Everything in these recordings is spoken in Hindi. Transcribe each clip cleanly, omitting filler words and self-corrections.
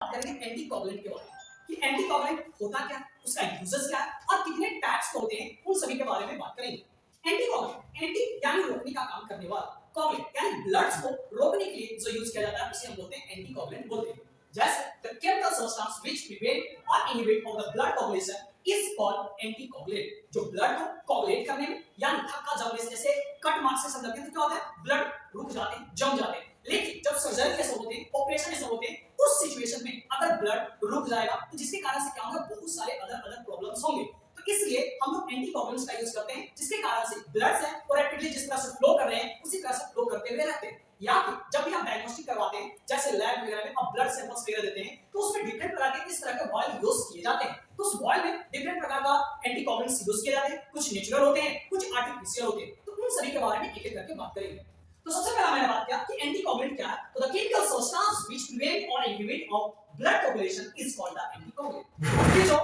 बात करेंगे एंटीकोगुलेंट के बारे में कि एंटीकोगुलेंट होता क्या, उसका यूजेस क्या है और कितने टाइप्स होते हैं, उन सभी के बारे में बात करेंगे। एंटीकोगुलेंट, एंटी यानी रोकने का काम करने वाला, कोगुलेंट यानी ब्लड्स को रोकने के लिए जो यूज किया जाता है उसे हम बोलते हैं एंटीकोगुलेंट बोलते हैं। जैसे the chemical substance which prevent or inhibit of the blood coagulation is called anticoagulant। जो ब्लड को कोगुलेट करने में यानी थक्का जमने से, जैसे कट मार्क से सब लगते हैं तो क्या होता है, ब्लड रुक जाते हैं, जम जाते हैं। लेकिन जब सर्जरी ऐसे होते हैं, ऑपरेशन ऐसे होते हैं, उस सिचुएशन में अगर ब्लड रुक जाएगा तो जिसके कारण से क्या होगा, बहुत सारे अलग-अलग प्रॉब्लम्स होंगे। तो इसलिए हम लोग एंटीकोगुलेंट्स का यूज करते हैं जिसके कारण से ब्लड से रैपिडली जिस तरह से फ्लो कर रहे हैं उसी तरह से फ्लो करते हुए रहते हैं। या फिर जब भी हम डायग्नोस्टिक करवाते हैं, जैसे लैब वगैरह में हम ब्लड सैंपल्स वगैरह देते हैं, तो उसमें डिफरेंट प्रकार के इस तरह के ऑयल यूज किए जाते हैं। तो उस ऑयल में डिफरेंट प्रकार का एंटीकोगुलेंट्स यूज किए जाते हैं, कुछ नेचुरल होते हैं, कुछ आर्टिफिशियल होते हैं। तो उन सभी के बारे में एक-एक करके बात करेंगे। तो सबसे पहला मैंने बात किया कि एंटीकोगुलेंट क्या है, तो the chemical substance which prevent और inhibit of blood coagulation is called the anticoagulant. ये जो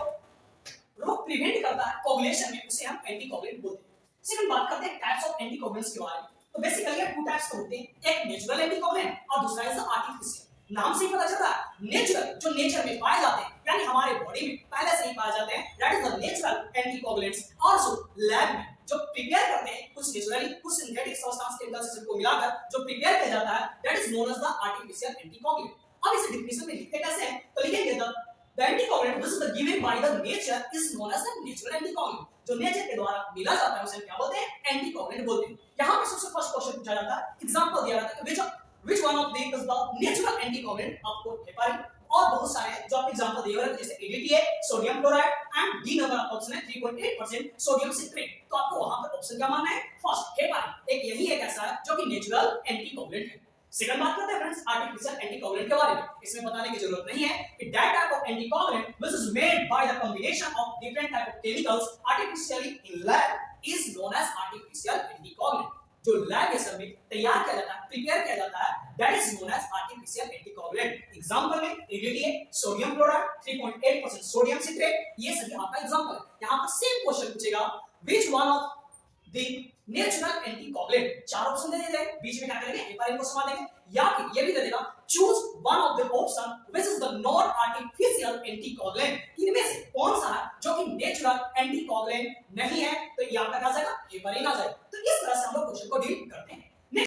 रोग प्रिवेंट करता है कोगुलेशन में उसे हम एंटीकोगुलेंट बोलते हैं। सेकंड बात करते हैं टाइप्स ऑफ एंटीकोगुलेंट्स के बारे में। तो बेसिकली ये टू टाइप्स होते हैं, एक नेचुरल एंटीकोगुलेंट और दूसरा इज आर्टिफिशियल। नाम से ही पता चल रहा है, नेचुरल जो नेचर में पाए जाते हैं यानी हमारे बॉडी में पहले से ही पाए जाते हैं, that is the natural anticoagulants. Also lab में जो प्रिपेयर करते हैं, कुछ नेचुरली कुछ सिंथेटिक सब्सटेंस केमिकल सिस्टम को मिलाकर जो प्रिपेयर किया जाता है, that is known as the artificial anticoagulant. अब इसे डेफिनेशन में लिखते कैसे हैं, तो लिखेंगे the anticoagulant which is given by the nature is known as the natural anticoagulant। जो नेचर के द्वारा मिला जाता है उसे क्या बोलते हैं, एंटीकोगुलेंट बोलते हैं। यहाँ पे सबसे फर्स्ट क्वेश्चन पूछा जाता है, एग्जांपल दिया जाता है which one of these is the natural anticoagulant, आपको हेपारिन और बहुत सारे जो आप एग्जांपल दिए हुए हैं जैसे ADTA, sodium chloride and D number option है 3.8% सोडियम सिट्रेट। तो आपको वहां पर ऑप्शन क्या मानना है, फर्स्ट हेपारिन। एक यही एक ऐसा है जो कि नेचुरल एंटीकोगुलेंट है। सेकंड बात करते हैं फ्रेंड्स आर्टिफिशियल एंटीकोगुलेंट के बारे में। इसमें बताने की जरूरत नहीं है कि that type of anticoagulant which is made by the combination of different type of chemicals artificially in lab is known as artificial anticoagulant. जो लैब में में तैयार किया जाता है, प्रिपेयर किया जाता है, that is known as artificial anticoagulant. Example में ADTA, sodium chloride, 3.8% sodium citrate, ये सभी आपका एग्जांपल है। यहां पर सेम क्वेश्चन पूछेगा which one of the natural anticoagulant, चार ऑप्शन दे दिए, बीच में क्या करेंगे, हेपारिन को समा देंगे, या फिर ये भी दे देगा choose one of the option which is the non artificial anticoagulant. इनमें से कौन सा है जो कि नेचुरल एंटीकोगुलेंट नहीं है, तो ये आपका आ जाएगा हेपारिन आ जाएगा। तो इस तरह से हम लोग क्वेश्चन को डील करते हैं।